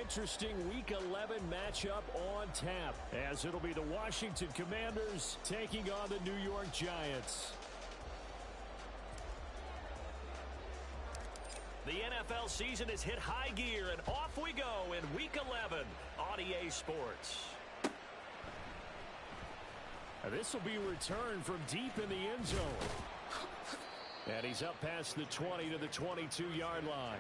interesting Week 11 matchup on tap, as it'll be the Washington Commanders taking on the New York Giants. The NFL season has hit high gear, and off we go in Week 11 on EA Sports. This will be returned from deep in the end zone. And he's up past the 20 to the 22-yard line.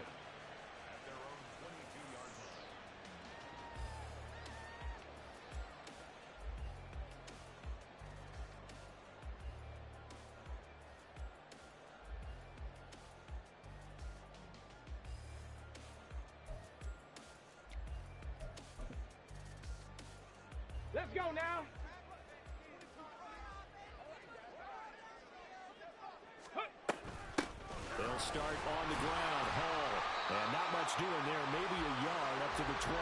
Let's go now. They'll start on the ground. Hall. And not much doing there. Maybe a yard up to the 23.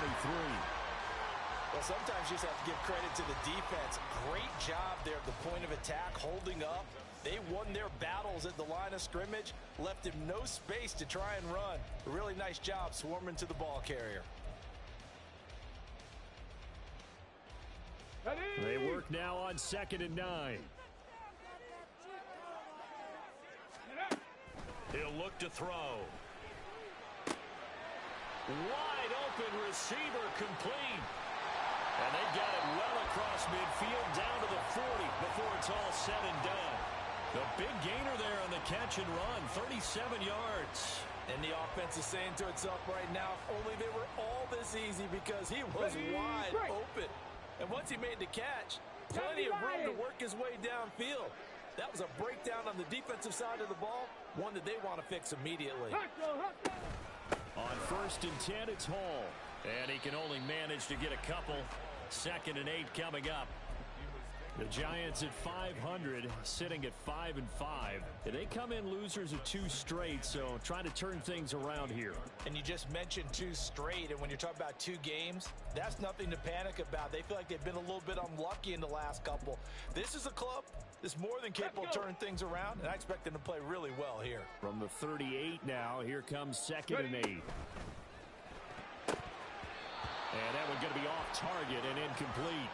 Well, sometimes you just have to give credit to the defense. Great job there at the point of attack, holding up. They won their battles at the line of scrimmage, left him no space to try and run. A really nice job swarming to the ball carrier. They work now on 2nd and 9. He'll look to throw. Wide open receiver complete. And they got it well across midfield down to the 40 before it's all said and done. The big gainer there on the catch and run, 37 yards. And the offense is saying to itself right now, if only they were all this easy, because he was wide open. And once he made the catch, plenty of room to work his way downfield. That was a breakdown on the defensive side of the ball, one that they want to fix immediately. On 1st and 10, it's Hall. And he can only manage to get a couple. 2nd and 8 coming up. The Giants at 500, sitting at 5-5. They come in losers of 2 straight, so trying to turn things around here. And you just mentioned 2 straight, and when you're talking about 2 games, that's nothing to panic about. They feel like they've been a little bit unlucky in the last couple. This is a club that's more than capable of turning things around, and I expect them to play really well here. From the 38 now, here comes 2nd and 8. And that one going to be off target and incomplete.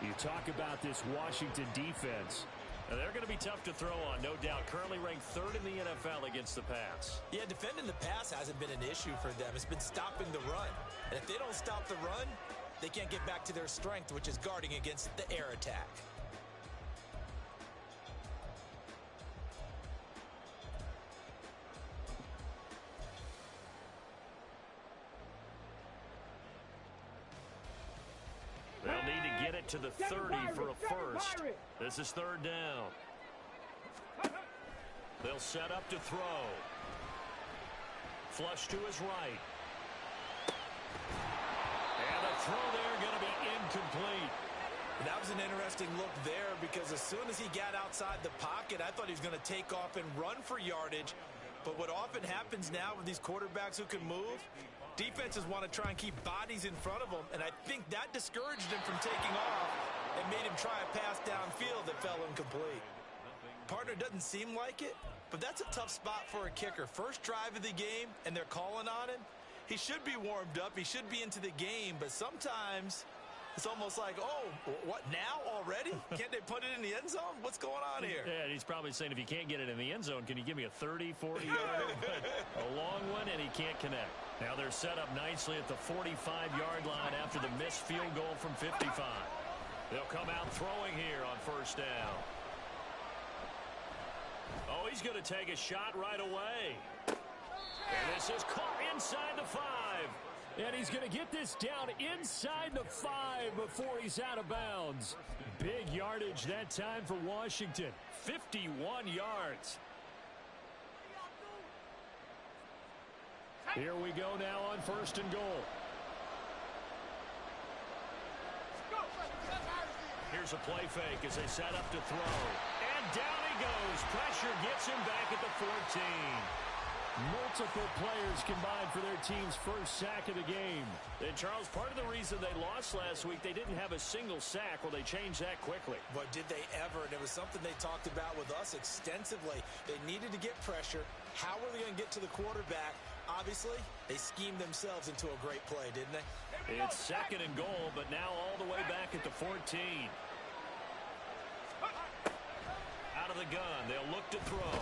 You talk about this Washington defense. They're going to be tough to throw on, no doubt. Currently ranked 3rd in the NFL against the pass. Yeah, defending the pass hasn't been an issue for them. It's been stopping the run. And if they don't stop the run, they can't get back to their strength, which is guarding against the air attack. They'll need to get it to the 30 for a first. This is 3rd down. They'll set up to throw. Flush to his right. And the throw there going to be incomplete. That was an interesting look there, because as soon as he got outside the pocket, I thought he was going to take off and run for yardage. But what often happens now with these quarterbacks who can move, defenses want to try and keep bodies in front of them, and I think that discouraged him from taking off and made him try a pass downfield that fell incomplete. Partner doesn't seem like it, but that's a tough spot for a kicker. First drive of the game, and they're calling on him. He should be warmed up. He should be into the game, but sometimes it's almost like, oh, what, now already? Can't they put it in the end zone? What's going on here? Yeah, he's probably saying, if you can't get it in the end zone, can you give me a 30, 40-yarder? A long one, and he can't connect. Now they're set up nicely at the 45-yard line after the missed field goal from 55. They'll come out throwing here on 1st down. Oh, he's going to take a shot right away. And this is caught inside the 5. And he's going to get this down inside the 5 before he's out of bounds. Big yardage that time for Washington. 51 yards. Here we go now on 1st and goal. Here's a play fake as they set up to throw. And down he goes. Pressure gets him back at the 14. Multiple players combined for their team's first sack of the game. And, Charles, part of the reason they lost last week, they didn't have a single sack. Well, they changed that quickly. But did they ever? And it was something they talked about with us extensively. They needed to get pressure. How were they going to get to the quarterback Obviously, they schemed themselves into a great play, didn't they? It's 2nd and goal, but now all the way back at the 14. Out of the gun, they'll look to throw.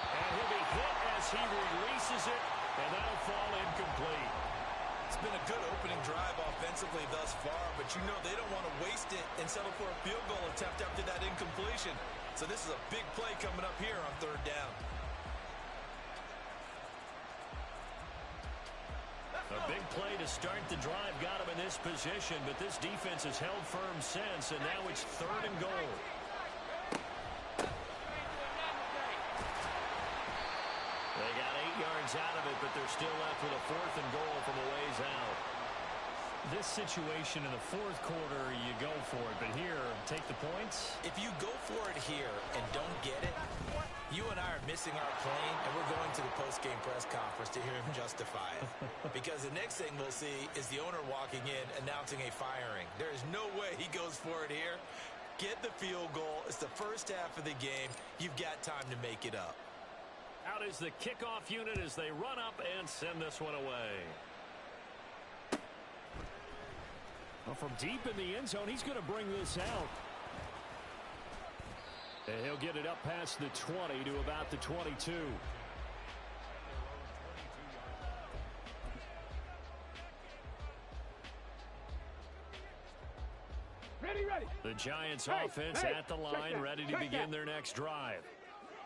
And he'll be hit as he releases it, and that'll fall incomplete. It's been a good opening drive offensively thus far, but you know they don't want to waste it and settle for a field goal attempt after that incompletion. So this is a big play coming up here on 3rd down. A big play to start the drive got him in this position, but this defense has held firm since, and now it's 3rd and goal. They got 8 yards out of it, but they're still left with a 4th and goal from a ways out. This situation in the 4th quarter, you go for it, but here, take the points. If you go for it here and don't get it, you and I are missing our plane, and we're going to the post-game press conference to hear him justify it. Because the next thing we'll see is the owner walking in announcing a firing. There is no way he goes for it here. Get the field goal. It's the first half of the game. You've got time to make it up. Out is the kickoff unit as they run up and send this one away. Well, from deep in the end zone, he's going to bring this out. And he'll get it up past the 20 to about the 22. Ready. The Giants offense at the line, ready to begin their next drive.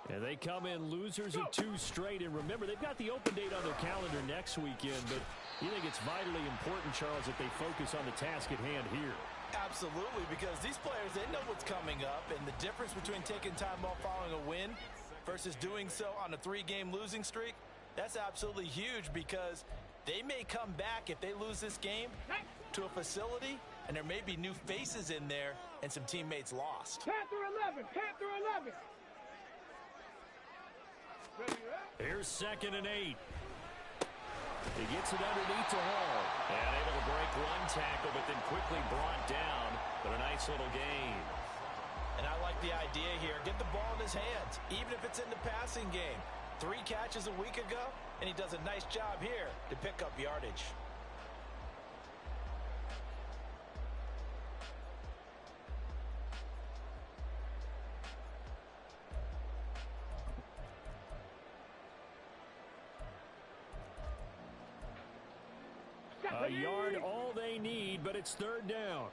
And they come in losers of 2 straight. And remember, they've got the open date on their calendar next weekend. But you think it's vitally important, Charles, that they focus on the task at hand here? Absolutely, because these players, they know what's coming up. And the difference between taking time off following a win versus doing so on a 3-game losing streak, that's absolutely huge because they may come back if they lose this game to a facility, and there may be new faces in there and some teammates lost. Panther 11. Here's 2nd and 8. He gets it underneath to Hall. And able to break one tackle, but then quickly brought down. But a nice little gain. And I like the idea here. Get the ball in his hands, even if it's in the passing game. 3 catches a week ago, and he does a nice job here to pick up yardage. A yard, all they need, but it's 3rd down.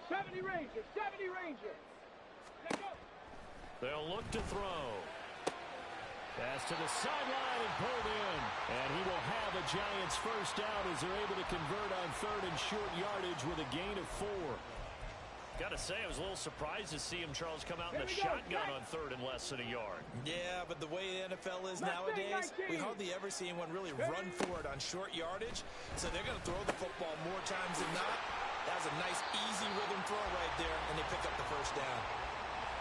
70 Rangers. Let's go. They'll look to throw. Pass to the sideline and pulled in. And he will have a Giants first down as they're able to convert on 3rd and short yardage with a gain of 4. Got to say, I was a little surprised to see him, Charles, come out in the shotgun on 3rd and less than a yard. Yeah, but the way the NFL is nowadays, we hardly ever see anyone really run for it on short yardage. So they're going to throw the football more times than not. That was a nice, easy rhythm throw right there, and they pick up the first down.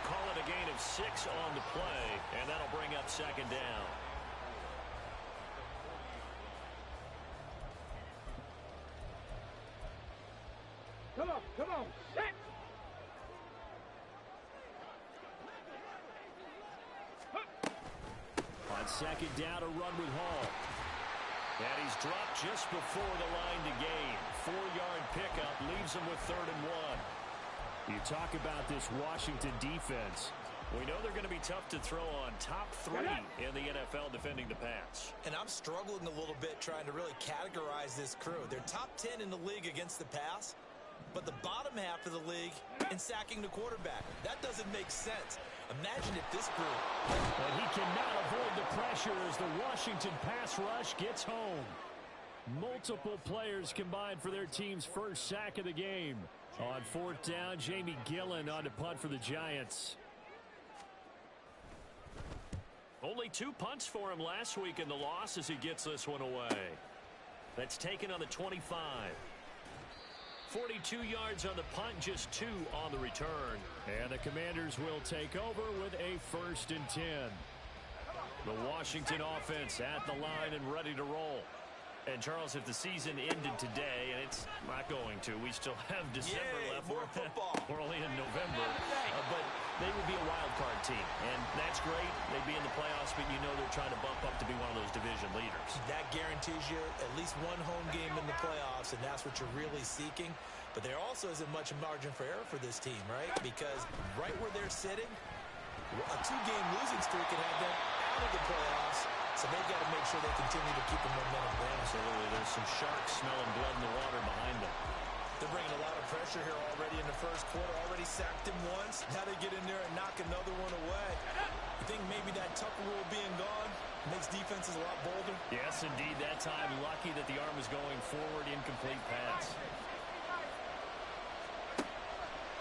Call it a gain of 6 on the play, and that'll bring up 2nd down. Come on. Set. On 2nd down, a run with Hall. And he's dropped just before the line to gain. 4-yard pickup leaves him with 3rd and 1. You talk about this Washington defense. We know they're going to be tough to throw on. Top 3 in the NFL defending the pass. And I'm struggling a little bit trying to really categorize this crew. They're top 10 in the league against the pass, but the bottom half of the league in sacking the quarterback. That doesn't make sense. Imagine if this group... And he cannot avoid the pressure as the Washington pass rush gets home. Multiple players combined for their team's first sack of the game. On 4th down, Jamie Gillen on to punt for the Giants. Only 2 punts for him last week in the loss as he gets this one away. That's taken on the 25. 42 yards on the punt, just 2 on the return. And the Commanders will take over with a 1st and 10. The Washington offense at the line and ready to roll. And, Charles, if the season ended today, and it's not going to, we still have December left. More football. We're only in November. But they would be a wild card team, and that's great. They'd be in the playoffs, but you know they're trying to bump up to be one of those division leaders. That guarantees you at least one home game in the playoffs, and that's what you're really seeking. But there also isn't much margin for error for this team, right? Because right where they're sitting, a 2-game losing streak could have them out of the playoffs, so they've got to make sure they continue to keep the momentum going. Absolutely. There's some sharks smelling blood in the water behind them. They're bringing a lot of pressure here already in the first quarter. Already sacked him once. Now they get in there and knock another one away. I think maybe that Tucker rule being gone makes defenses a lot bolder. Yes, indeed. That time, lucky that the arm was going forward. Incomplete pass.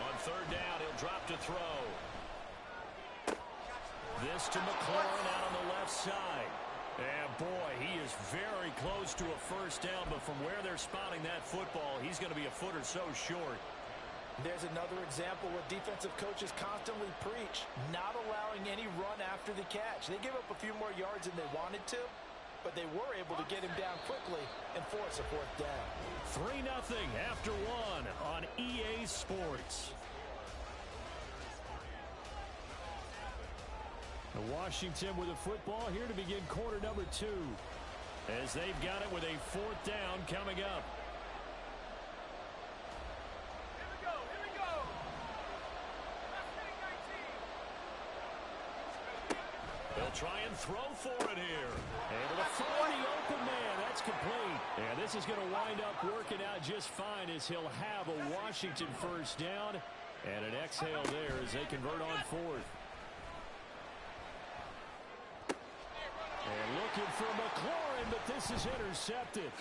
On third down, he'll drop to throw. This to McLaurin out on the left side. And boy, he is very close to a first down, but from where they're spotting that football, he's going to be a foot or so short. There's another example what defensive coaches constantly preach, not allowing any run after the catch. They gave up a few more yards than they wanted to, but they were able to get him down quickly and force a fourth down. 3-0 after one on EA Sports. Washington with a football here to begin quarter number 2, as they've got it with a fourth down coming up. Here we go. They'll try and throw for it here. Able to find the open man. That's complete. And this is going to wind up working out just fine, as he'll have a Washington first down and an exhale there as they convert on fourth. And looking for McLaurin, but this is intercepted.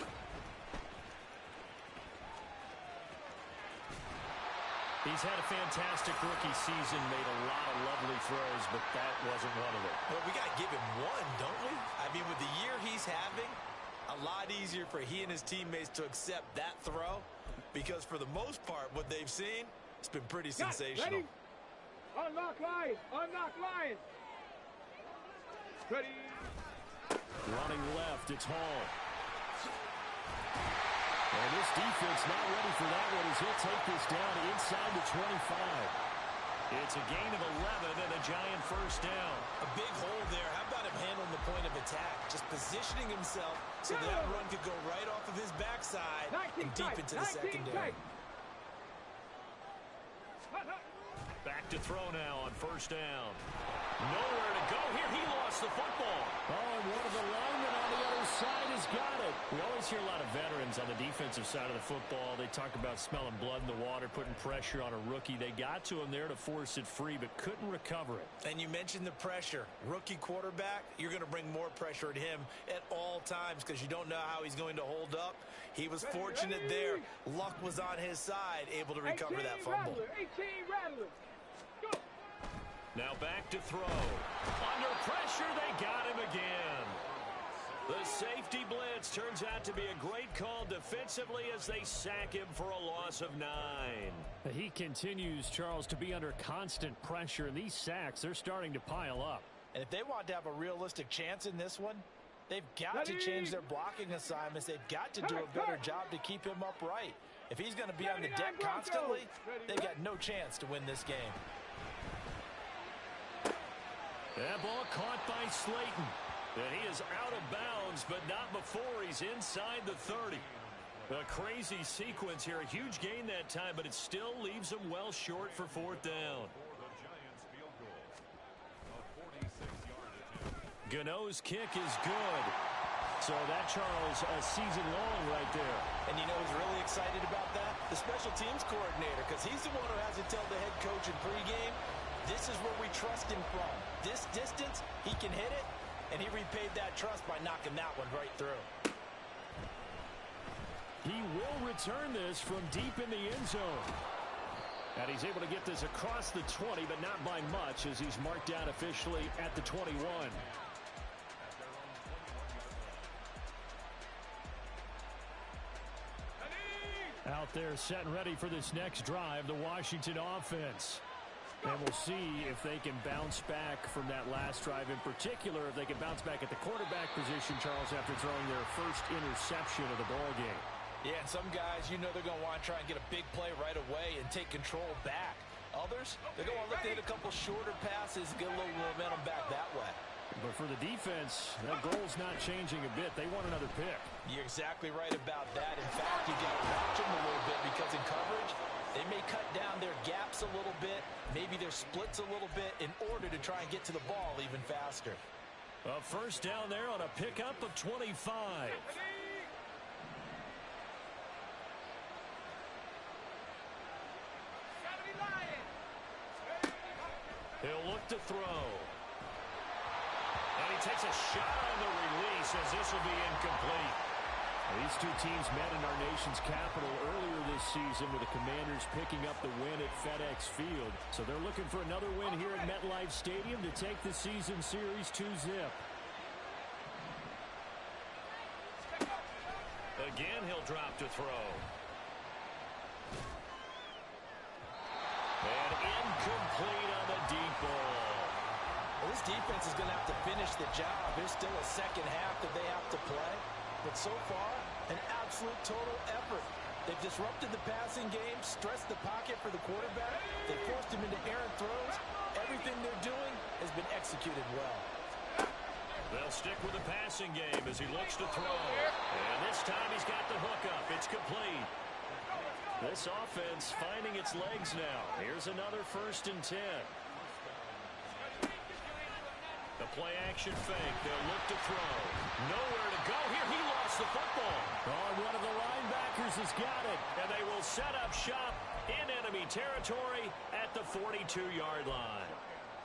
He's had a fantastic rookie season, made a lot of lovely throws, but that wasn't one of them. Well, we got to give him one, don't we? I mean, with the year he's having, a lot easier for he and his teammates to accept that throw, because for the most part, what they've seen, it's been pretty sensational. Ready? Unlock line. Ready? Running left, it's Hall. And this defense not ready for that one, as he'll take this down inside the 25. It's a gain of 11 and a Giant first down. A big hole there. How about him handling the point of attack? Just positioning himself so that run could go right off of his backside and deep into the secondary. Back to throw now on first down. Nowhere to go here. He lost the football. Oh, and one of the linemen on the other side has got it. We always hear a lot of veterans on the defensive side of the football. They talk about smelling blood in the water, putting pressure on a rookie. They got to him there to force it free, but couldn't recover it. And you mentioned the pressure. Rookie quarterback, you're going to bring more pressure at him at all times because you don't know how he's going to hold up. He was fortunate there. Luck was on his side, able to recover that fumble. 18 Rattler. Go. Now back to throw. Under pressure, they got him again. The safety blitz turns out to be a great call defensively as they sack him for a loss of 9. He continues, Charles, to be under constant pressure. And these sacks, they're starting to pile up. And if they want to have a realistic chance in this one, they've got to change their blocking assignments. They've got to do a better job to keep him upright. If he's going to be on the deck constantly, they've got no chance to win this game. That ball caught by Slayton. And he is out of bounds, but not before he's inside the 30. A crazy sequence here. A huge gain that time, but it still leaves him well short for fourth down. Gano's kick is good. So that, Charles, a season long right there. And you know who's really excited about that? The special teams coordinator, because he's the one who has to tell the head coach in pregame, this is where we trust him from. This distance, he can hit it, and he repaid that trust by knocking that one right through. He will return this from deep in the end zone. And he's able to get this across the 20, but not by much, as he's marked down officially at the 21. Out there set and ready for this next drive, the Washington offense. And we'll see if they can bounce back from that last drive, in particular, if they can bounce back at the quarterback position, Charles, after throwing their first interception of the ball game. Yeah, and some guys, you know they're going to want to try and get a big play right away and take control back. Others, they're going to look to hit a couple shorter passes, get a little momentum back that way. But for the defense, that goal's not changing a bit. They want another pick. You're exactly right about that. In fact, you got to watch them a little bit because in coverage, they may cut down their gaps a little bit, maybe their splits a little bit in order to try and get to the ball even faster. A first down there on a pickup of 25. He'll look to throw. And he takes a shot on the release as this will be incomplete. These two teams met in our nation's capital earlier this season with the Commanders picking up the win at FedEx Field. So they're looking for another win here at MetLife Stadium to take the season series 2-zip. Again, he'll drop to throw. And incomplete on the deep ball. Well, this defense is going to have to finish the job. There's still a second half that they have to play. But so far, an absolute total effort. They've disrupted the passing game, stressed the pocket for the quarterback. They forced him into errant throws. Everything they're doing has been executed well. They'll stick with the passing game as he looks to throw. And this time he's got the hook up. It's complete. This offense finding its legs now. Here's another 1st and 10. The play action fake. They'll look to throw. Nowhere to go here. He lost the football. Oh, one of the linebackers has got it. And they will set up shop in enemy territory at the 42-yard line.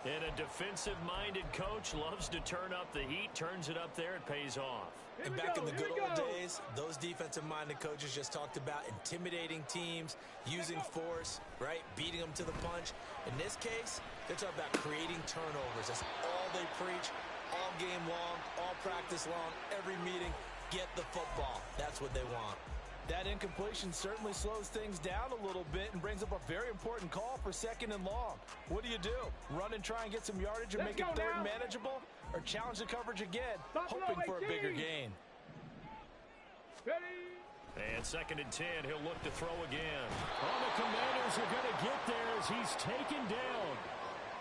And a defensive-minded coach loves to turn up the heat, turns it up there, it pays off. And back in the good old days, those defensive-minded coaches just talked about intimidating teams, using force, right, beating them to the punch. In this case, they're talking about creating turnovers. That's all they preach, all game long, all practice long, every meeting. Get the football. That's what they want. That incompletion certainly slows things down a little bit and brings up a very important call for 2nd and long. What do? Run and try and get some yardage and make it third manageable? Or challenge the coverage again, hoping for a bigger gain? And 2nd and 10, he'll look to throw again. Oh, the Commanders are going to get there as he's taken down.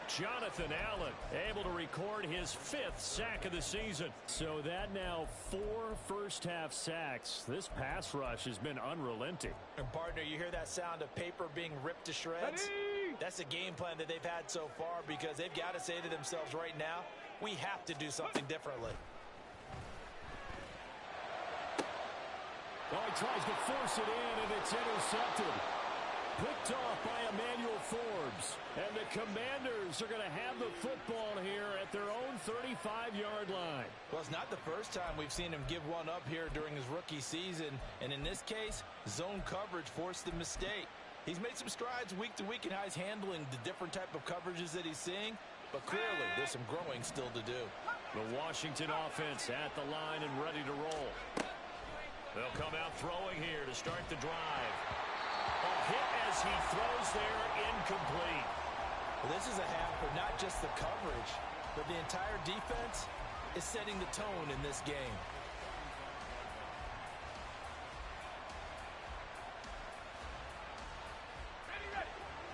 Jonathan Allen able to record his 5th sack of the season. So that now 4 first-half sacks. This pass rush has been unrelenting. And partner, you hear that sound of paper being ripped to shreds? That's the game plan that they've had so far because they've got to say to themselves right now, we have to do something differently. Oh, he tries to force it in, and it's intercepted. Picked off by Emmanuel Forbes. And the Commanders are going to have the football here at their own 35-yard line. Well, it's not the first time we've seen him give one up here during his rookie season. And in this case, zone coverage forced the mistake. He's made some strides week to week in how he's handling the different type of coverages that he's seeing. But clearly, there's some growing still to do. The Washington offense at the line and ready to roll. They'll come out throwing here to start the drive. A hit as he throws there, incomplete. Well, this is a half for not just the coverage, but the entire defense is setting the tone in this game.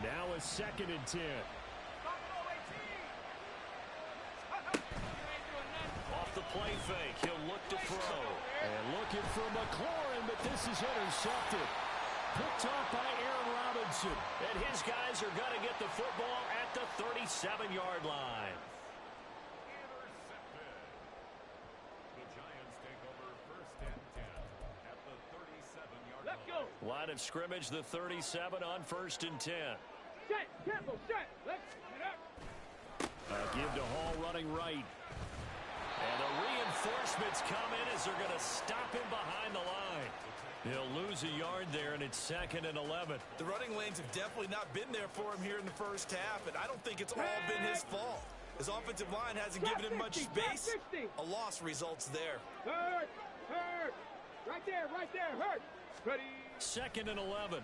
Now a 2nd and 10. Off the play fake, he'll look to throw. And looking for McLaurin, but this is intercepted. Picked off by Aaron Robinson. And his guys are going to get the football at the 37-yard line. The Giants take over 1st and 10 at the 37-yard line. Let's go. Line of scrimmage, the 37 on 1st and 10. Set, tempo, set. Let's get up. Give to Hall running right. And the reinforcements come in as they're going to stop him behind the line. He'll lose a yard there, and it's 2nd and 11. The running lanes have definitely not been there for him here in the first half, and I don't think it's all been his fault. His offensive line hasn't given him much space. A loss results there. Hurt, hurt. Right there, hurt. Ready. 2nd and 11.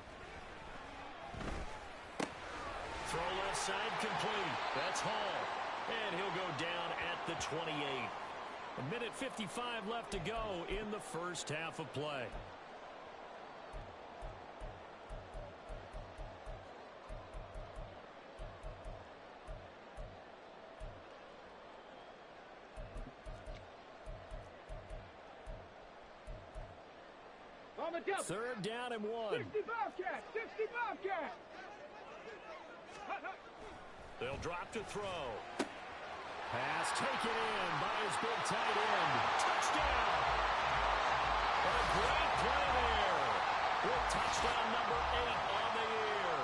Throw left side complete. That's Hall. And he'll go down at the 28. 1:55 left to go in the first half of play. On the double. 3rd down and 1. 60 Bobcat. 60 Bobcat. They'll drop to throw. Pass taken in by his big tight end. Touchdown. A great play there. With touchdown number 8 on the year.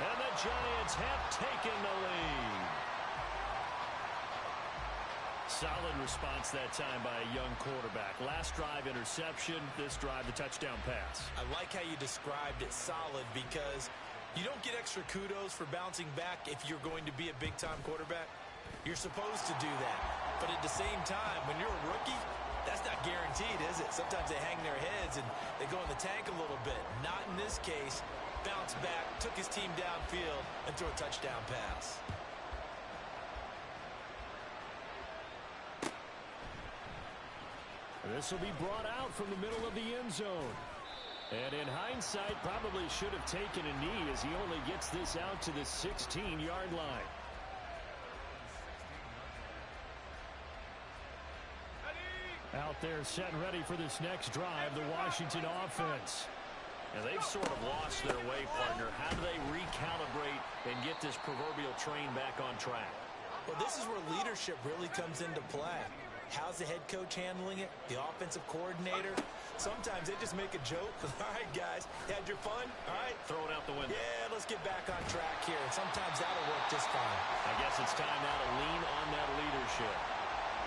And the Giants have taken the lead. Solid response that time by a young quarterback. Last drive, interception. This drive, the touchdown pass. I like how you described it, solid, because you don't get extra kudos for bouncing back if you're going to be a big-time quarterback. You're supposed to do that. But at the same time, when you're a rookie, that's not guaranteed, is it? Sometimes they hang their heads and they go in the tank a little bit. Not in this case. Bounced back, took his team downfield, and threw a touchdown pass. This will be brought out from the middle of the end zone. And in hindsight, probably should have taken a knee as he only gets this out to the 16-yard line. Out there set and ready for this next drive, the Washington offense. And they've sort of lost their way, partner. How do they recalibrate and get this proverbial train back on track? Well, this is where leadership really comes into play. How's the head coach handling it? The offensive coordinator? Sometimes they just make a joke. All right, guys, you had your fun? All right. Throw it out the window. Yeah, let's get back on track here. And sometimes that'll work just fine. I guess it's time now to lean on that leadership.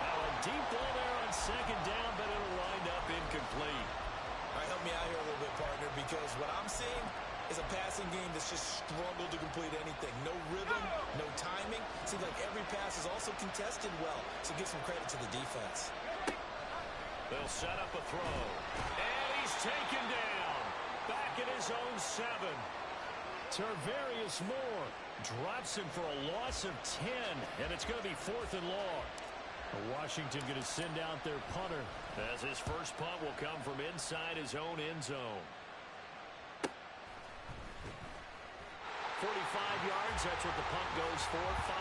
Now a deep ball there on 2nd down, but it'll wind up incomplete. All right, help me out here a little bit, partner, because what I'm seeing is a passing game that's just struggled to complete anything. No rhythm, no timing. Seems like every pass is also contested well, so give some credit to the defense. They'll set up a throw. And he's taken down. Back at his own 7. Tarvarius Moore drops him for a loss of 10, and it's going to be 4th and long. Washington going to send out their punter, as his first punt will come from inside his own end zone. 45 yards, that's what the punt goes for. 5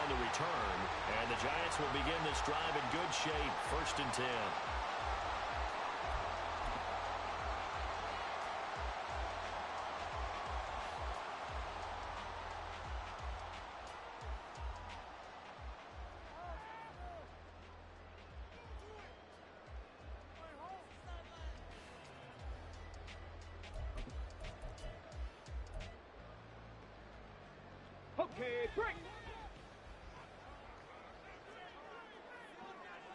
on the return. And the Giants will begin this drive in good shape. 1st and 10. Okay, break.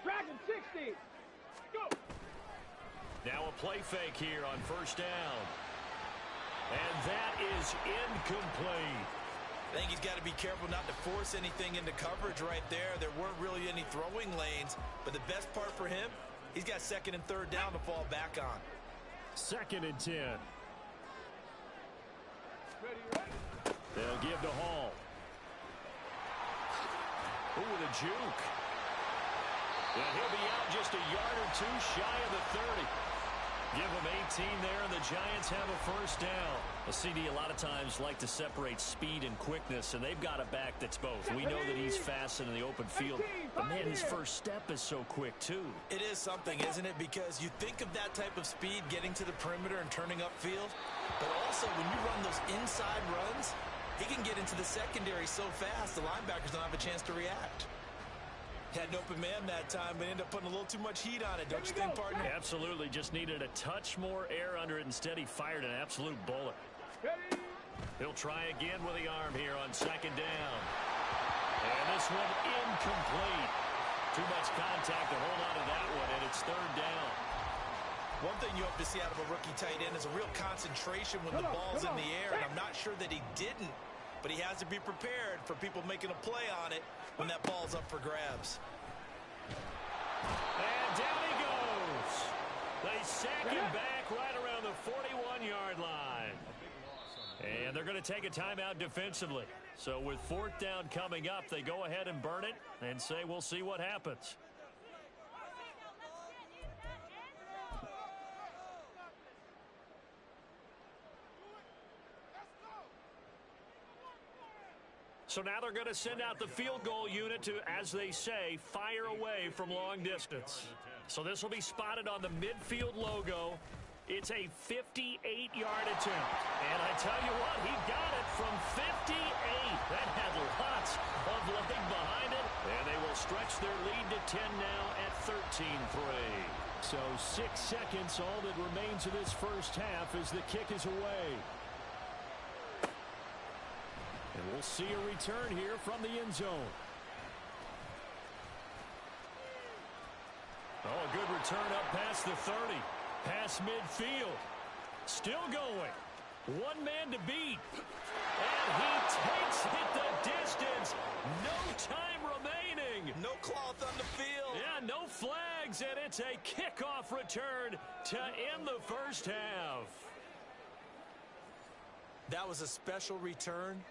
Dragon 60. Go. Now a play fake here on 1st down. And that is incomplete. I think he's got to be careful not to force anything into coverage right there. There weren't really any throwing lanes, but the best part for him, he's got 2nd and 3rd down to fall back on. 2nd and 10. Ready. They'll give to Hall. Ooh, with a juke. And he'll be out just a yard or 2 shy of the 30. Give him 18 there, and the Giants have a 1st down. A CD a lot of times like to separate speed and quickness, and they've got a back that's both. We know that he's fast in the open field, but man, his first step is so quick too. It is something, isn't it? Because you think of that type of speed getting to the perimeter and turning upfield, but also when you run those inside runs, he can get into the secondary so fast the linebackers don't have a chance to react. Had an open man that time, but ended up putting a little too much heat on it, don't you think, partner? Absolutely. Just needed a touch more air under it. Instead, he fired an absolute bullet. Ready. He'll try again with the arm here on 2nd down. And this one incomplete. Too much contact to hold on to that one, and it's 3rd down. One thing you hope to see out of a rookie tight end is a real concentration when the ball's in the air, and I'm not sure that he didn't, but he has to be prepared for people making a play on it when that ball's up for grabs. And down he goes. They sack him back right around the 41-yard line. And they're going to take a timeout defensively. So with 4th down coming up, they go ahead and burn it and say we'll see what happens. So now they're going to send out the field goal unit to, as they say, fire away from long distance. So this will be spotted on the midfield logo. It's a 58-yard attempt. And I tell you what, he got it from 58. That had lots of leg behind it. And they will stretch their lead to 10 now at 13-3. So 6 seconds, all that remains of this first half as the kick is away. And we'll see a return here from the end zone. Oh, a good return up past the 30. Past midfield. Still going. One man to beat. And he takes it the distance. No time remaining. No cloth on the field. Yeah, no flags, and it's a kickoff return to end the first half. That was a special return,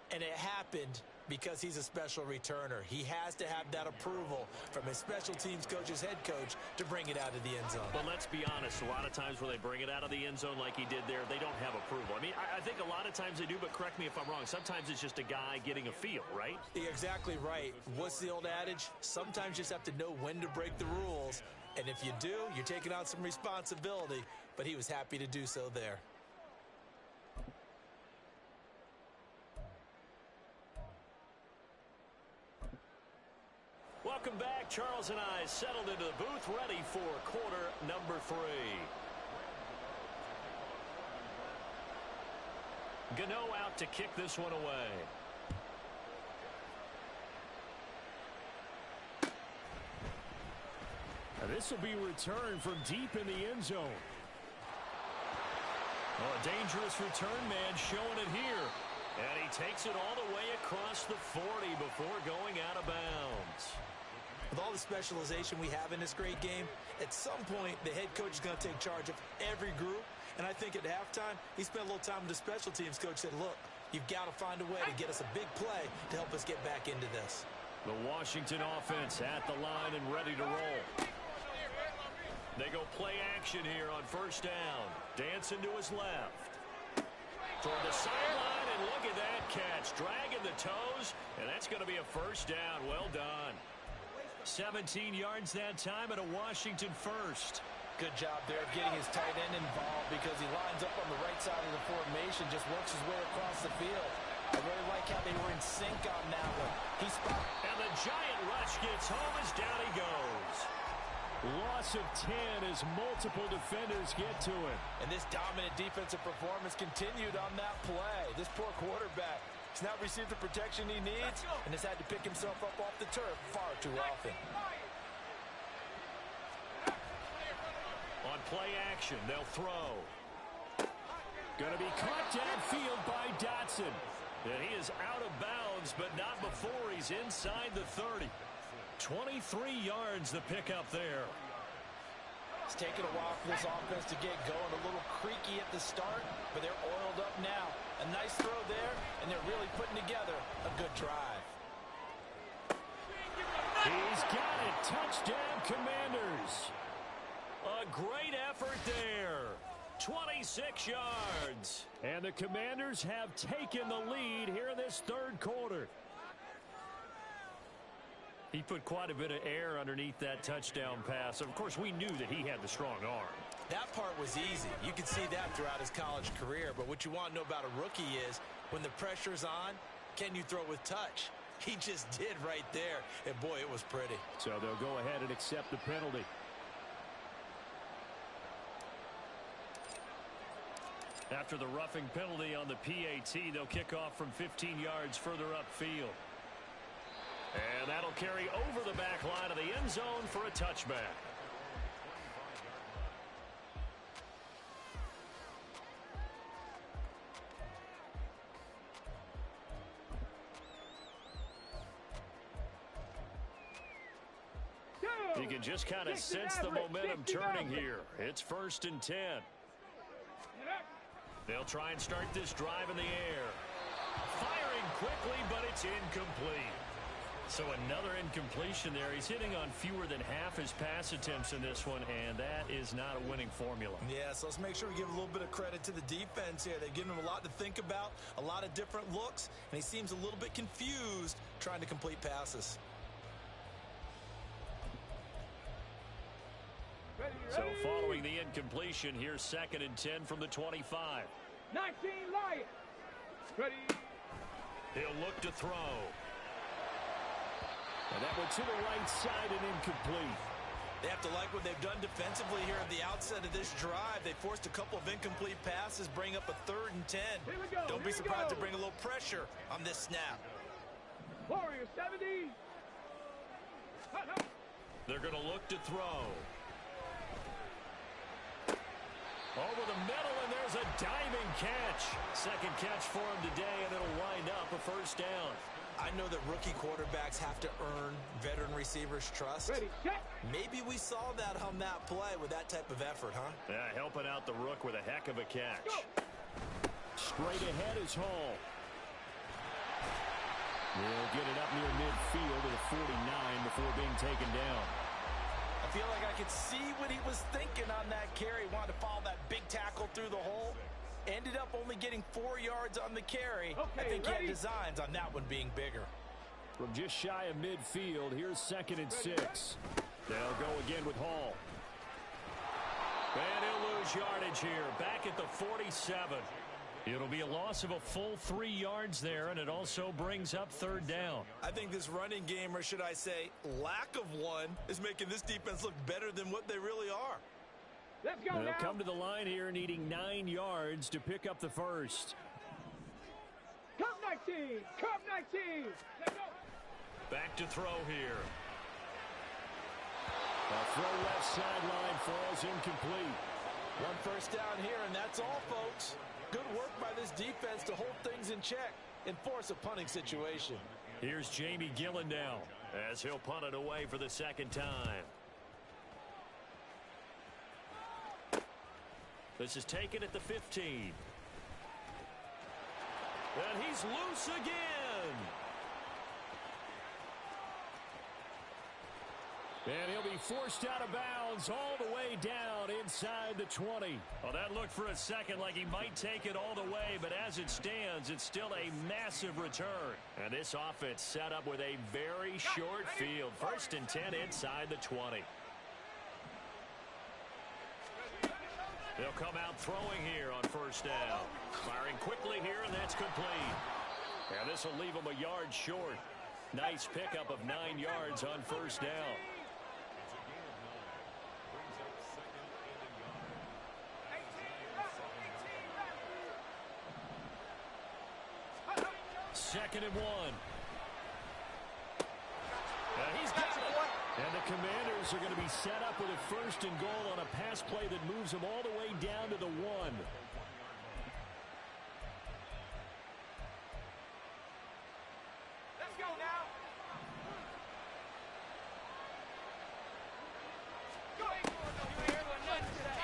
and it happened because he's a special returner. He has to have that approval from his special teams coach's head coach to bring it out of the end zone. But let's be honest, a lot of times when they bring it out of the end zone like he did there, they don't have approval. I mean, I think a lot of times they do, but correct me if I'm wrong. Sometimes it's just a guy getting a feel, right? You're exactly right. What's the old adage? Sometimes you just have to know when to break the rules. And if you do, you're taking on some responsibility. But he was happy to do so there. Welcome back. Charles and I settled into the booth, ready for quarter number 3. Gano out to kick this one away. Now this will be returned from deep in the end zone. Oh, a dangerous return man showing it here. And he takes it all the way across the 40 before going out of bounds. With all the specialization we have in this great game, at some point the head coach is going to take charge of every group. And I think at halftime, he spent a little time with the special teams coach, said, look, you've got to find a way to get us a big play to help us get back into this. The Washington offense at the line and ready to roll. They go play action here on first down. Dancing to his left. Toward the sideline, and look at that catch. Dragging the toes, and that's going to be a first down. Well done. 17 yards that time and a Washington first. Good job there of getting his tight end involved because he lines up on the right side of the formation, just works his way across the field. I really like how they were in sync on that one. He spotted. And the giant rush gets home as down he goes. Loss of 10 as multiple defenders get to him. And this dominant defensive performance continued on that play. This poor quarterback has not received the protection he needs and has had to pick himself up off the turf far too often. On play action, they'll throw. Going to be caught downfield by Dotson. And he is out of bounds, but not before he's inside the 30. 23 yards the pickup there. It's taken a while for this offense to get going. A little creaky at the start, but they're oiled up now. A nice throw there, and they're really putting together a good drive. He's got it. Touchdown, Commanders. A great effort there. 26 yards. And the Commanders have taken the lead here in this third quarter. He put quite a bit of air underneath that touchdown pass. Of course, we knew that he had the strong arm. That part was easy. You could see that throughout his college career. But what you want to know about a rookie is when the pressure's on, can you throw with touch? He just did right there. And, boy, it was pretty. So they'll go ahead and accept the penalty. After the roughing penalty on the PAT, they'll kick off from 15 yards further upfield. And that'll carry over the back line of the end zone for a touchback. You can just kind of sense the momentum turning here. It's 1st and 10. They'll try and start this drive in the air. Firing quickly, but it's incomplete. So another incompletion there. He's hitting on fewer than half his pass attempts in this one, and that is not a winning formula. Yeah, so let's make sure we give a little bit of credit to the defense here. They've given him a lot to think about, a lot of different looks, and he seems a little bit confused trying to complete passes. Ready So following the incompletion, here's 2nd and 10 from the 25. 19 Lions. Ready. He'll look to throw. And that one to the right side and incomplete. They have to like what they've done defensively here at the outset of this drive. They forced a couple of incomplete passes, bring up a 3rd and 10. Here we go. Don't be surprised to bring a little pressure on this snap. Warriors 70. They're going to look to throw. Over the middle, and there's a diving catch. 2nd catch for him today, and it'll wind up a 1st down. I know that rookie quarterbacks have to earn veteran receivers' trust. Ready, set. Maybe we saw that on that play with that type of effort, huh? Yeah, helping out the rook with a heck of a catch. Straight ahead is Hall. He'll get it up near midfield to the 49 before being taken down. I feel like I could see what he was thinking on that carry. Wanted to follow that big tackle through the hole. Ended up only getting 4 yards on the carry. Okay, I think ready? he had designs on that one being bigger. From just shy of midfield, here's 2nd and 6. They'll go again with Hall. And he'll lose yardage here, back at the 47. It'll be a loss of a full 3 yards there, and it also brings up 3rd down. I think this running game, or should I say lack of one, is making this defense look better than what they really are. Let's go They'll now. come to the line here needing 9 yards to pick up the 1st. Come 19. Come 19. Let's go. Back to throw here. A throw left sideline falls incomplete. 1 first down here, and that's all, folks. Good work by this defense to hold things in check and force a punting situation. Here's Jamie Gillen now as he'll punt it away for the 2nd time. This is taken at the 15. And he's loose again. And he'll be forced out of bounds all the way down inside the 20. Well, that looked for a second like he might take it all the way, but as it stands, it's still a massive return. And this offense set up with a very short field. 1st and 10 inside the 20. They'll come out throwing here on 1st down. Firing quickly here, and that's complete. And this will leave him a yard short. Nice pickup of 9 yards on 1st down. 2nd and 1. And he's got it. And the Commanders are going to be set up with a 1st and goal on a pass play that moves them all the way down to the 1. Let's go now.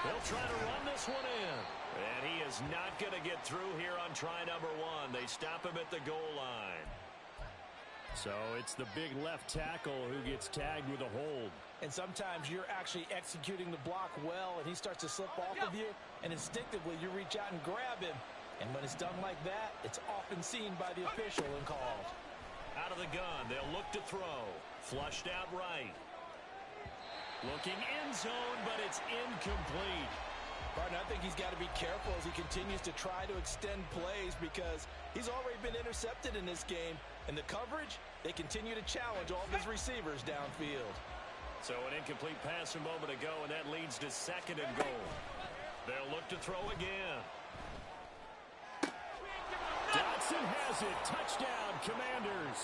They'll try to run this one in. And he is not going to get through here on try number 1. They stop him at the goal line. So it's the big left tackle who gets tagged with a hold. And sometimes you're actually executing the block well, and he starts to slip off of you, and instinctively you reach out and grab him. And when it's done like that, it's often seen by the official and called. Out of the gun, they'll look to throw. Flushed out right. Looking end zone, but it's incomplete. Barton, I think he's got to be careful as he continues to try to extend plays because he's already been intercepted in this game. And the coverage, they continue to challenge all of his receivers downfield. So an incomplete pass a moment ago, and that leads to 2nd and goal. They'll look to throw again. Dotson has it. Touchdown, Commanders.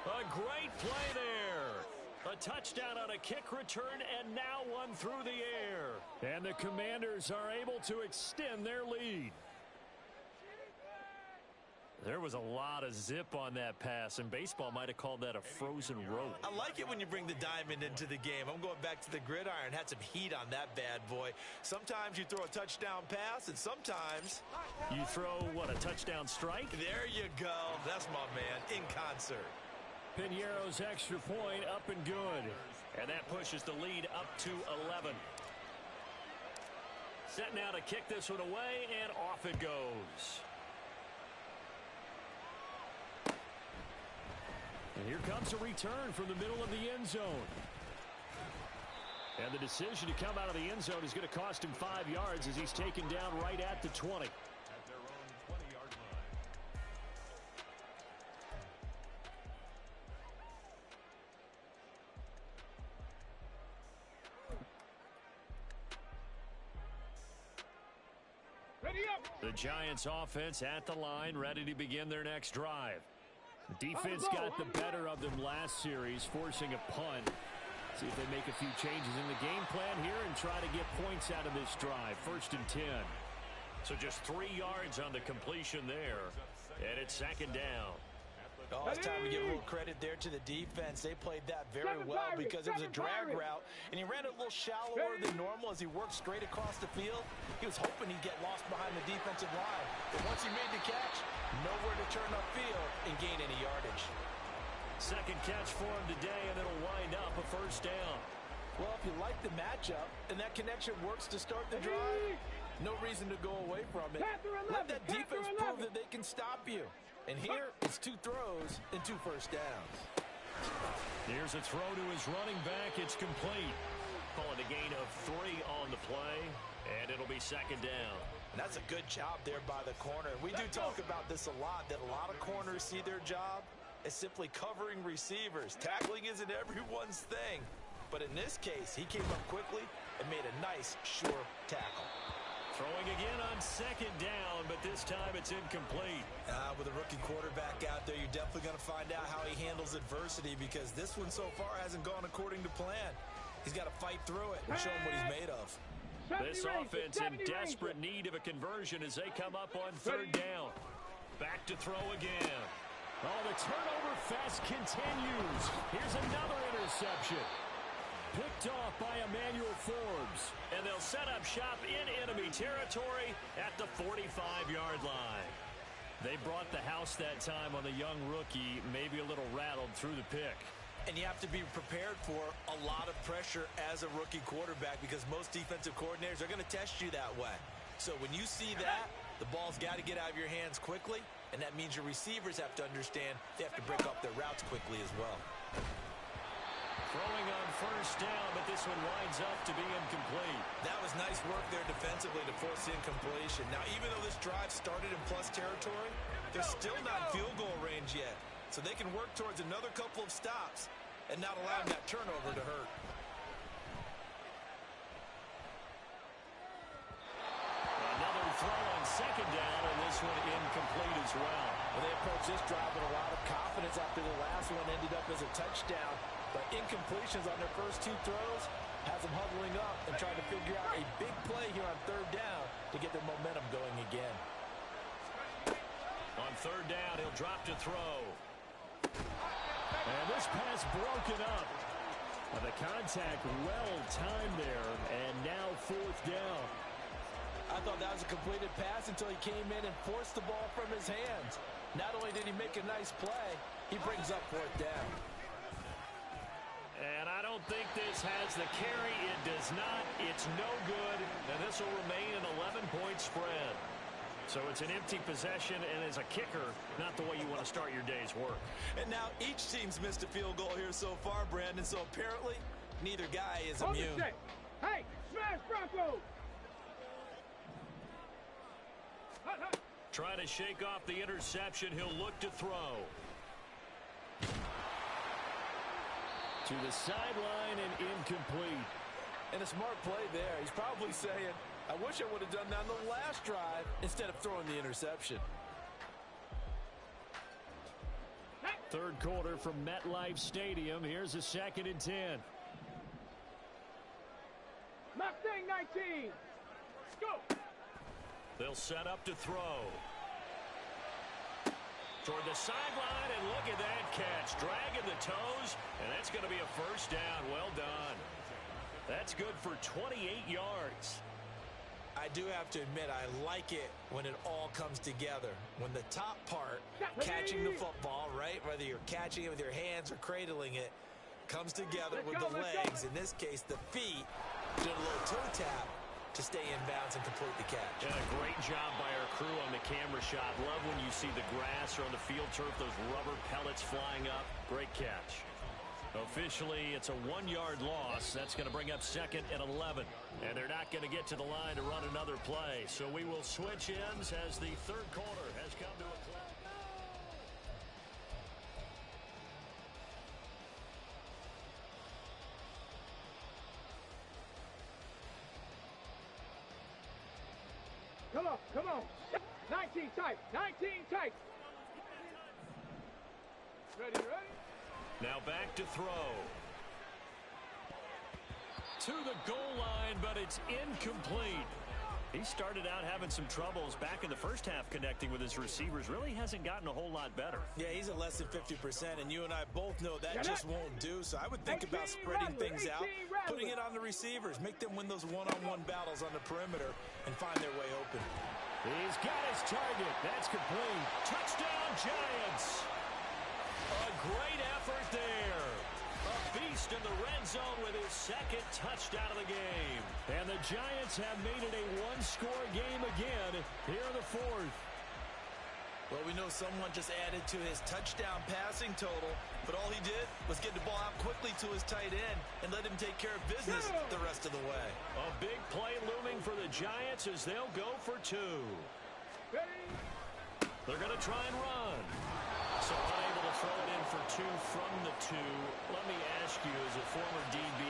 A great play there. A touchdown on a kick return, and now one through the air. And the Commanders are able to extend their lead. There was a lot of zip on that pass, and baseball might have called that a frozen rope. I like it when you bring the diamond into the game. I'm going back to the gridiron. Had some heat on that bad boy. Sometimes you throw a touchdown pass, and sometimes you throw, what, a touchdown strike? There you go. That's my man, in concert. Piñeiro's extra point up and good. And that pushes the lead up to 11. Set now to kick this one away, and off it goes. And here comes a return from the middle of the end zone. And the decision to come out of the end zone is going to cost him 5 yards as he's taken down right at the 20. At their own 20-yard line. Ready up. The Giants offense at the line, ready to begin their next drive. Defense got the better of them last series, forcing a punt. See if they make a few changes in the game plan here and try to get points out of this drive. 1st and 10. So just 3 yards on the completion there. And it's 2nd down. Oh, it's time to give a little credit there to the defense. They played that very well because it was a drag route, and he ran it a little shallower than normal as he worked straight across the field. He was hoping he'd get lost behind the defensive line. But once he made the catch, nowhere to turn upfield and gain any yardage. Second catch for him today, and it'll wind up a 1st down. Well, if you like the matchup and that connection works to start the drive, no reason to go away from it. Let that defense prove that they can stop you. And here, it's 2 throws and 2 first downs. Here's a throw to his running back. It's complete. Call it a gain of 3 on the play, and it'll be 2nd down. And that's a good job there by the corner. We do talk about this a lot, that a lot of corners see their job as simply covering receivers. Tackling isn't everyone's thing. But in this case, he came up quickly and made a nice, sure tackle. Throwing again on 2nd down, but this time it's incomplete. With a rookie quarterback out there, you're definitely going to find out how he handles adversity because this one so far hasn't gone according to plan. He's got to fight through it and show him what he's made of. This offense in desperate need of a conversion as they come up on 3rd down. Back to throw again. Oh, the turnover fest continues. Here's another interception. Picked off by Emmanuel Forbes. And they'll set up shop in enemy territory at the 45-yard line. They brought the house that time on the young rookie, maybe a little rattled through the pick. And you have to be prepared for a lot of pressure as a rookie quarterback because most defensive coordinators are going to test you that way. So when you see that, the ball's got to get out of your hands quickly, and that means your receivers have to understand they have to break up their routes quickly as well. Throwing on 1st down, but this one winds up to be incomplete. That was nice work there defensively to force the incompletion. Now, even though this drive started in plus territory, they're still not field goal range yet. So they can work towards another couple of stops and not allowing that turnover to hurt. Another throw on 2nd down, and this one incomplete as well. Well, they approached this drive with a lot of confidence after the last one ended up as a touchdown. But incompletions on their first 2 throws has them huddling up and trying to figure out a big play here on 3rd down to get their momentum going again. On 3rd down, he'll drop to throw. And this pass broken up. And the contact well timed there, and now 4th down. I thought that was a completed pass until he came in and forced the ball from his hands. Not only did he make a nice play, he brings up 4th down. And I don't think this has the carry. It does not. It's no good. And this will remain an 11-point spread. So it's an empty possession, and as a kicker, not the way you want to start your day's work. And now each team's missed a field goal here so far, Brandon. So apparently, neither guy is immune. Hey, smash Bronco! Trying to shake off the interception. He'll look to throw. To the sideline and incomplete. And a smart play there. He's probably saying, I wish I would have done that on the last drive instead of throwing the interception. 3rd quarter from MetLife Stadium. Here's a 2nd and 10. Mustang 19. Go! They'll set up to throw. Toward the sideline, and look at that catch. Dragging the toes, and that's going to be a 1st down. Well done. That's good for 28 yards. I do have to admit, I like it when it all comes together. When the top part, catching the football, right, whether you're catching it with your hands or cradling it, comes together with the legs. In this case, the feet, did a little toe tap to stay in bounds and complete the catch. And a great job by our crew on the camera shot. Love when you see the grass or on the field turf, those rubber pellets flying up. Great catch. Officially, it's a 1-yard loss. That's going to bring up 2nd and 11. And they're not going to get to the line to run another play. So we will switch ends as the third quarter has come to a close. Come on. 19 tight. 19 tight. Ready? Now back to throw. To the goal line, but it's incomplete. He started out having some troubles back in the first half connecting with his receivers. Really hasn't gotten a whole lot better. Yeah, he's at less than 50%, and you and I both know that just won't do. So I would think about spreading things out, putting it on the receivers, make them win those one-on-one battles on the perimeter, and find their way open. He's got his target. That's complete. Touchdown, Giants. A great effort there. A beast in the red zone with his 2nd touchdown of the game. And the Giants have made it a 1-score game again here in the 4th. Well, we know someone just added to his touchdown passing total, but all he did was get the ball out quickly to his tight end and let him take care of business the rest of the way. A big play looming for the Giants as they'll go for 2. They're going to try and run. So unable to throw it in for 2 from the 2. Let me ask you, as a former DB,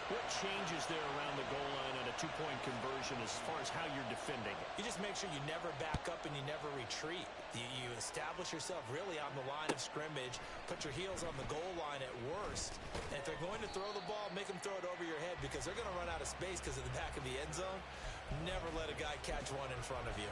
what changes there around the goal line on a 2-point conversion as far as how you're defending? You just make sure you never back up and you never retreat. You establish yourself really on the line of scrimmage, put your heels on the goal line at worst. And if they're going to throw the ball, make them throw it over your head because they're going to run out of space because of the back of the end zone. Never let a guy catch one in front of you.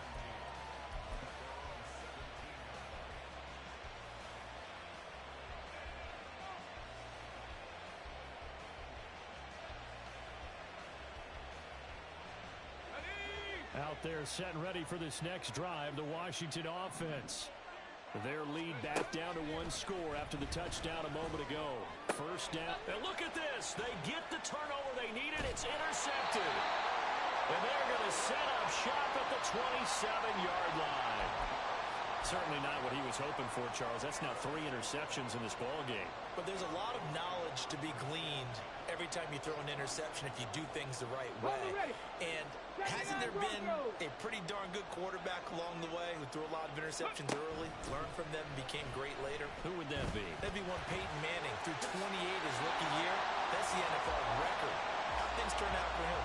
Out there set and ready for this next drive, the Washington offense. Their lead back down to 1 score after the touchdown a moment ago. First down. And look at this. They get the turnover they needed. It's intercepted. And they're going to set up shop at the 27-yard line. Certainly not what he was hoping for, Charles. That's now 3 interceptions in this ball game. But there's a lot of knowledge to be gleaned every time you throw an interception if you do things the right way. And hasn't there been a pretty darn good quarterback along the way who threw a lot of interceptions early, learned from them, and became great later? Who would that be? That'd be one Peyton Manning. Threw 28 his rookie year. That's the NFL record. How things turn out for him?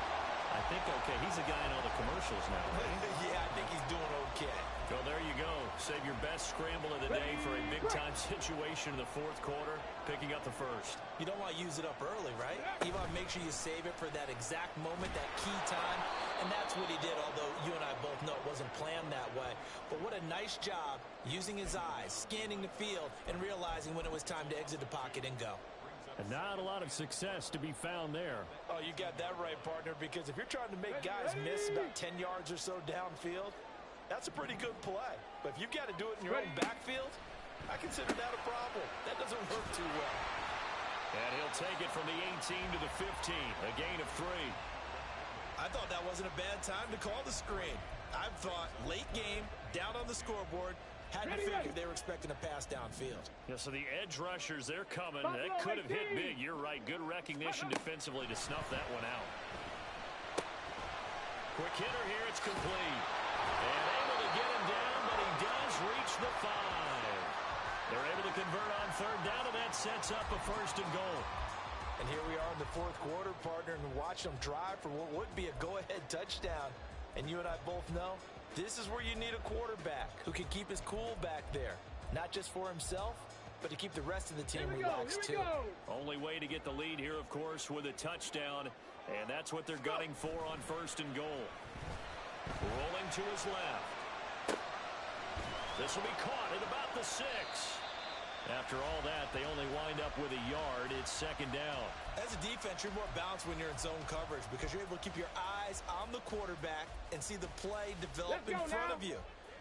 I think okay. He's a guy in all the commercials now, right? Yeah, I think he's doing okay. Well, there you go. Save your best scramble of the day for a big-time situation in the 4th quarter, picking up the 1st. You don't want to use it up early, right? You want to make sure you save it for that exact moment, that key time, and that's what he did, although you and I both know it wasn't planned that way. But what a nice job using his eyes, scanning the field, and realizing when it was time to exit the pocket and go. And not a lot of success to be found there. Oh, you got that right, partner, because if you're trying to make guys miss about 10 yards or so downfield, that's a pretty good play. But if you've got to do it in your own backfield, I consider that a problem. That doesn't work too well. And he'll take it from the 18 to the 15, a gain of 3. I thought that wasn't a bad time to call the screen. I thought late game, down on the scoreboard, had to figure they were expecting a pass downfield. Yeah, so the edge rushers, they're coming. That could have hit big. You're right. Good recognition defensively to snuff that one out. Quick hitter here. It's complete. And able to get him down, but he does reach the 5. They're able to convert on 3rd down, and that sets up a 1st and goal. And here we are in the 4th quarter, partner, and watch them drive for what would be a go-ahead touchdown. And you and I both know this is where you need a quarterback who can keep his cool back there. Not just for himself, but to keep the rest of the team relaxed, too. Only way to get the lead here, of course, with a touchdown. And that's what they're gunning for on 1st and goal. Rolling to his left. This will be caught at about the 6. After all that, they only wind up with a yard. It's 2nd down. As a defense, you're more balanced when you're in zone coverage because you're able to keep your eyes on the quarterback and see the play develop in front of you.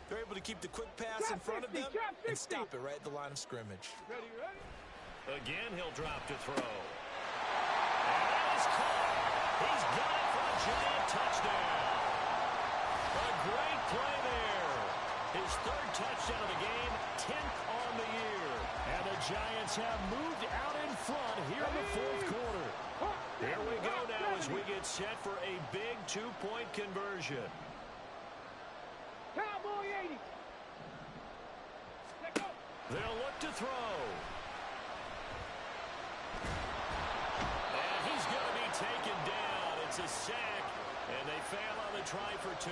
They're able to keep the quick pass in front of them and stop it right at the line of scrimmage. Again, he'll drop to throw. And that is caught. He's got it for a giant touchdown. A great play there. His 3rd touchdown of the game, 10th on the year. And the Giants have moved out in front here in the fourth quarter. Here we go now as we get set for a big two-point conversion. Cowboy 80. Let go. They'll look to throw. And he's going to be taken down. It's a sack, and they fail on the try for two.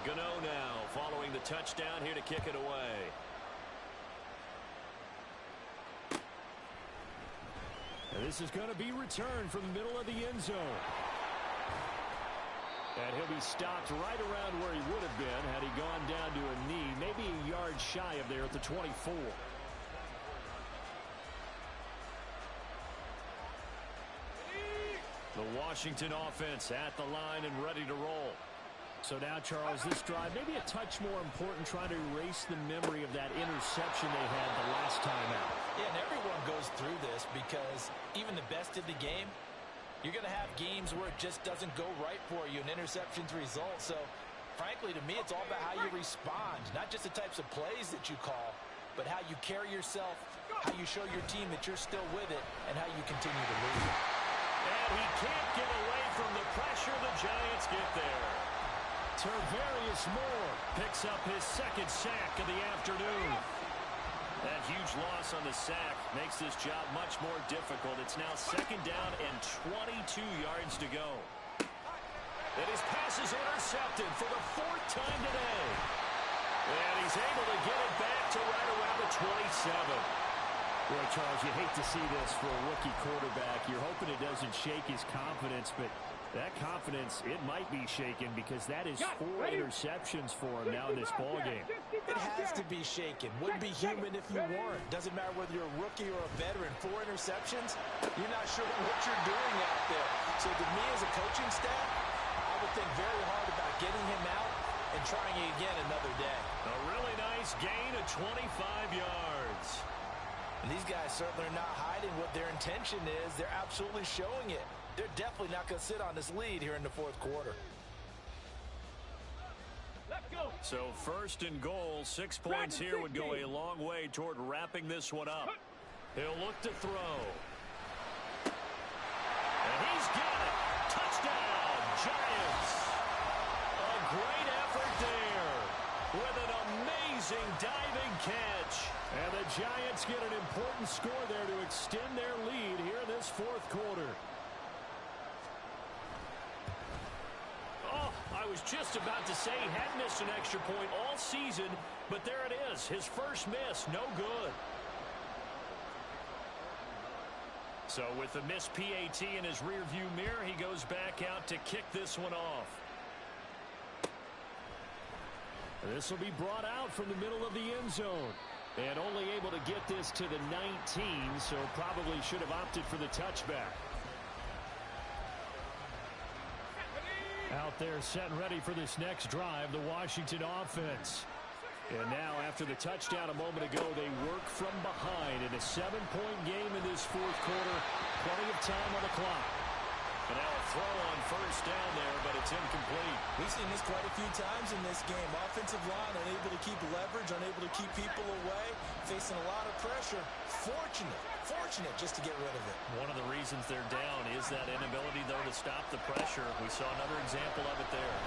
Gano now following the touchdown here to kick it away. And this is going to be returned from the middle of the end zone. And he'll be stopped right around where he would have been had he gone down to a knee, maybe a yard shy of there at the 24. The Washington offense at the line and ready to roll. So now, Charles, this drive maybe a touch more important, trying to erase the memory of that interception they had the last time out. Yeah, and everyone goes through this because even the best of the game, you're going to have games where it just doesn't go right for you, and interceptions result. So, frankly, to me, it's all about how you respond, not just the types of plays that you call, but how you carry yourself, how you show your team that you're still with it, and how you continue to lead. And he can't get away from the pressure. The Giants get there. Tarvarius Moore picks up his second sack of the afternoon. That huge loss on the sack makes this job much more difficult. It's now second down and 22 yards to go. And his pass is intercepted for the fourth time today. And he's able to get it back to right around the 27. Boy, Charles, you hate to see this for a rookie quarterback. You're hoping it doesn't shake his confidence, but that confidence, it might be shaken because that is 4 interceptions for him now in this ballgame. It has to be shaken. Wouldn't be human if you weren't. Doesn't matter whether you're a rookie or a veteran. 4 interceptions, you're not sure what you're doing out there. So to me as a coaching staff, I would think very hard about getting him out and trying it again another day. A really nice gain of 25 yards. And these guys certainly are not hiding what their intention is. They're absolutely showing it. They're definitely not going to sit on this lead here in the fourth quarter. Let's go. So first and goal, 6 points here would go a long way toward wrapping this one up. He'll look to throw. And he's got it. Touchdown, Giants. A great effort there with an amazing diving catch. And the Giants get an important score there to extend their lead here in this fourth quarter. I was just about to say he had missed an extra point all season, but there it is. His first miss, no good. So with the missed PAT in his rearview mirror, he goes back out to kick this one off. This will be brought out from the middle of the end zone. And only able to get this to the 19, so probably should have opted for the touchback. Out there set and ready for this next drive, the Washington offense. And now after the touchdown a moment ago, they work from behind in a 7-point game in this fourth quarter. Plenty of time on the clock. And now a throw on first down there, but it's incomplete. We've seen this quite a few times in this game. Offensive line unable to keep leverage, unable to keep people away, facing a lot of pressure. Fortunate just to get rid of it. One of the reasons they're down is that inability, though, to stop the pressure. We saw another example of it there.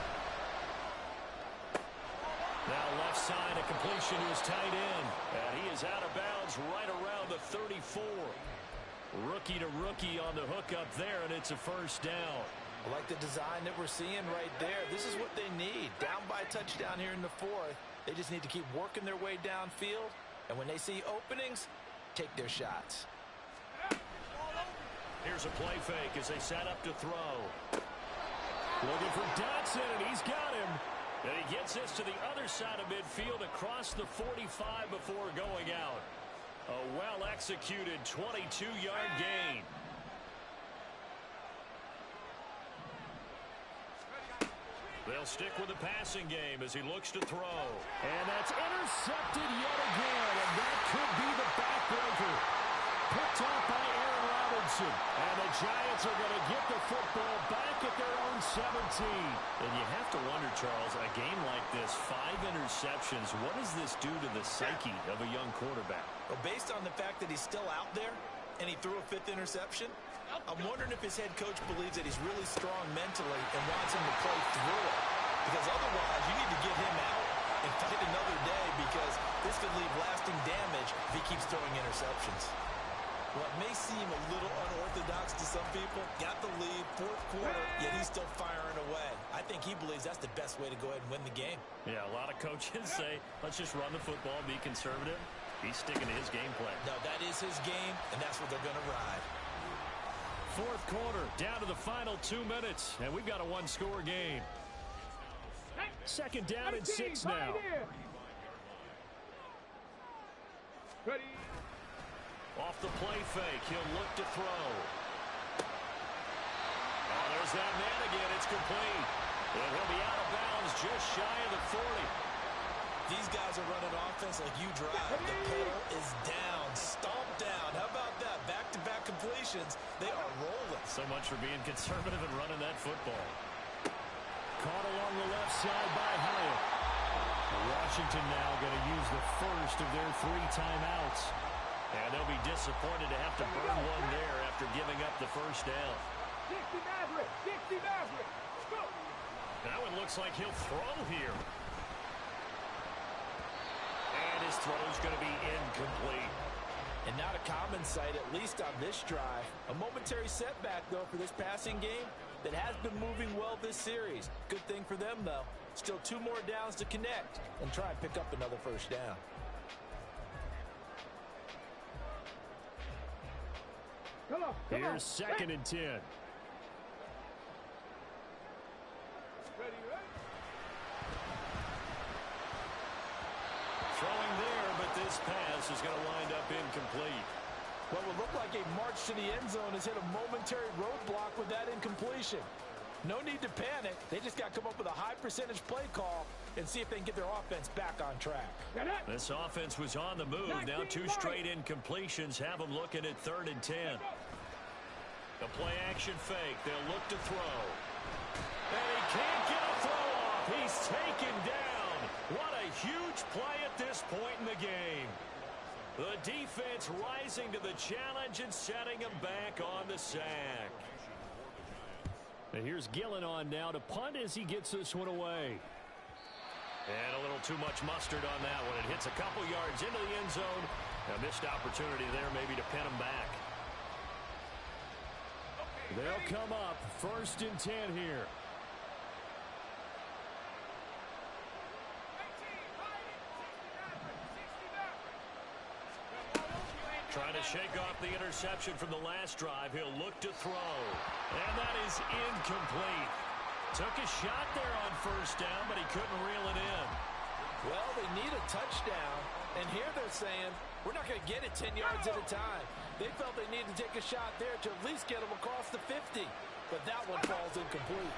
Now left side, a completion to his tight end. And he is out of bounds right around the 34. Rookie to rookie on the hook up there, and it's a first down. I like the design that we're seeing right there. This is what they need. Down by a touchdown here in the fourth. They just need to keep working their way downfield. And when they see openings, take their shots. Here's a play fake as they set up to throw. Looking for Dotson, and he's got him. And he gets this to the other side of midfield across the 45 before going out. A well-executed 22-yard gain. They'll stick with the passing game as he looks to throw. And that's intercepted yet again, and that could be the backbreaker. Picked off by Aaron Rodgers. Robinson. And the Giants are going to get the football back at their own 17. And you have to wonder, Charles, a game like this, 5 interceptions, what does this do to the psyche of a young quarterback? Well, based on the fact that he's still out there and he threw a 5th interception, I'm wondering if his head coach believes that he's really strong mentally and wants him to play through it. Because otherwise, you need to get him out and fight another day, because this could leave lasting damage if he keeps throwing interceptions. Well, it may seem a little unorthodox to some people. Got the lead, 4th quarter, yet he's still firing away. I think he believes that's the best way to go ahead and win the game. Yeah, a lot of coaches say, let's just run the football, be conservative. He's sticking to his game plan. No, that is his game, and that's what they're going to ride. 4th quarter, down to the final 2 minutes, and we've got a 1-score game. 2nd down and 6 now. Ready. Off the play fake, he'll look to throw. Oh, there's that man again. It's complete. And he'll be out of bounds just shy of the 40. These guys are running offense like you drive. The pedal is down, stomped down. How about that? Back-to-back completions. They are rolling. So much for being conservative and running that football. Caught along the left side by Hyatt. Washington now going to use the first of their 3 timeouts. And they'll be disappointed to have to burn one there after giving up the first down. 60 Maverick. 60 Maverick. Go. Now it looks like he'll throw here. And his throw's going to be incomplete. And not a common sight, at least on this drive. A momentary setback, though, for this passing game that has been moving well this series. Good thing for them, though. Still 2 more downs to connect and try and pick up another first down. Come on. Here's 2nd and 10. Ready, ready. Throwing there, but this pass is going to wind up incomplete. What would look like a march to the end zone has hit a momentary roadblock with that incompletion. No need to panic. They just got to come up with a high percentage play call and see if they can get their offense back on track. This offense was on the move. Now 2 straight incompletions have them looking at 3rd and 10. The play action fake. They'll look to throw. And he can't get a throw off. He's taken down. What a huge play at this point in the game. The defense rising to the challenge and setting him back on the sack. And here's Gillen on now to punt as he gets this one away. And a little too much mustard on that one. It hits a couple yards into the end zone. A missed opportunity there maybe to pin him back. They'll come up 1st and 10 here. Trying to shake off the interception from the last drive. He'll look to throw. And that is incomplete. Took a shot there on 1st down, but he couldn't reel it in. Well, they need a touchdown, and here they're saying, we're not going to get it 10 yards at a time. They felt they needed to take a shot there to at least get them across the 50, but that one falls incomplete.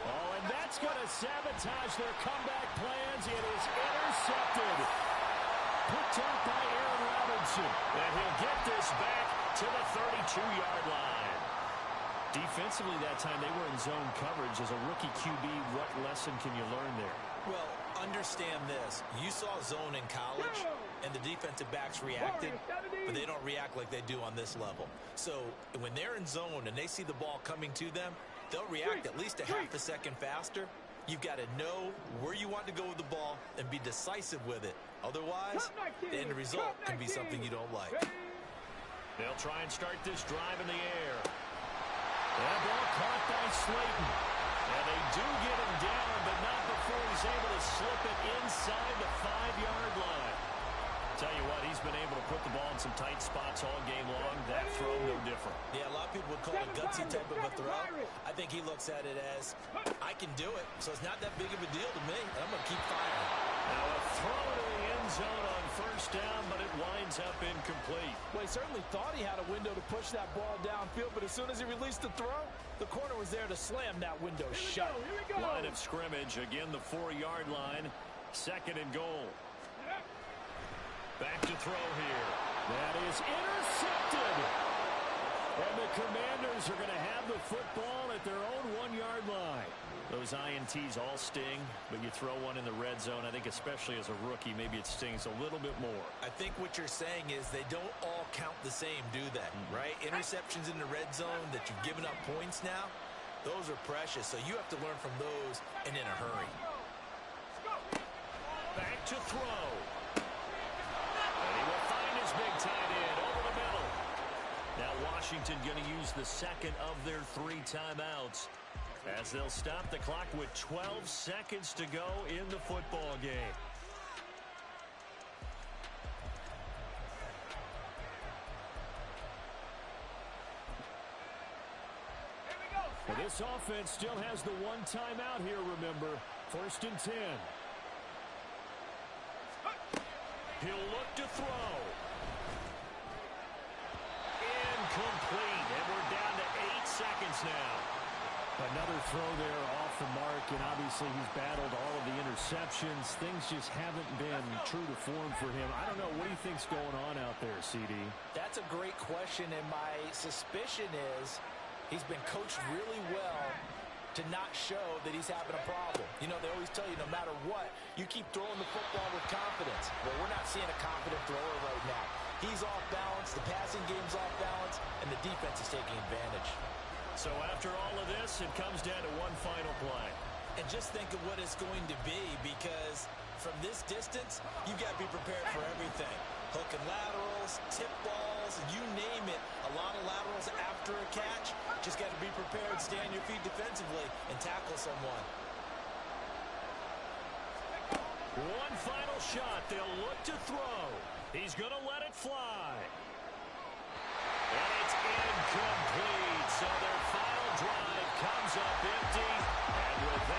Oh, and that's going to sabotage their comeback plans. It is intercepted. Picked up by Aaron Robinson. And he'll get this back to the 32-yard line. Defensively that time, they were in zone coverage. As a rookie QB, what lesson can you learn there? Well, understand this. You saw zone in college, and the defensive backs reacted, but they don't react like they do on this level. So when they're in zone and they see the ball coming to them, they'll react at least a half a second faster. You've got to know where you want to go with the ball and be decisive with it. Otherwise, the end result can be something you don't like. They'll try and start this drive in the air. That ball caught by Slayton. And they do get him down, but not before he's able to slip it inside the 5-yard line. Tell you what, he's been able to put the ball in some tight spots all game long. That throw, no different. Yeah, a lot of people would call it a gutsy type of a throw. I think he looks at it as, I can do it, so it's not that big of a deal to me. I'm going to keep firing. Now a throw to the end zone on 1st down, but it winds up incomplete. Well, he certainly thought he had a window to push that ball downfield, but as soon as he released the throw, the corner was there to slam that window shut. Line of scrimmage, again the 4-yard line. 2nd and goal. Back to throw here. That is intercepted. And the Commanders are going to have the football at their own 1-yard line. Those INTs all sting, but you throw one in the red zone, I think especially as a rookie, maybe it stings a little bit more. I think what you're saying is they don't all count the same, do they? Right? Interceptions in the red zone that you've given up points now, those are precious. So you have to learn from those and in a hurry. Back to throw. And he will find his big tight end over the middle. Now Washington going to use the second of their 3 timeouts as they'll stop the clock with 12 seconds to go in the football game. Well, this offense still has the 1 timeout here, remember. 1st and 10. He'll look to throw. Incomplete. And we're down to 8 seconds now. Another throw there off the mark, and obviously he's battled all of the interceptions. Things just haven't been true to form for him. I don't know. What do you think's going on out there, CD? That's a great question, and my suspicion is he's been coached really well to not show that he's having a problem. You know, they always tell you no matter what, you keep throwing the football with confidence. Well, we're not seeing a confident thrower right now. He's off balance, the passing game's off balance, and the defense is taking advantage. So after all of this, it comes down to one final play. And just think of what it's going to be, because from this distance, you've got to be prepared for everything. Hook and laterals, tip balls, you name it. A lot of laterals after a catch. Just got to be prepared, stay on your feet defensively, and tackle someone. One final shot. They'll look to throw. He's going to let it fly. And it's incomplete. So their final drive comes up empty. And with that,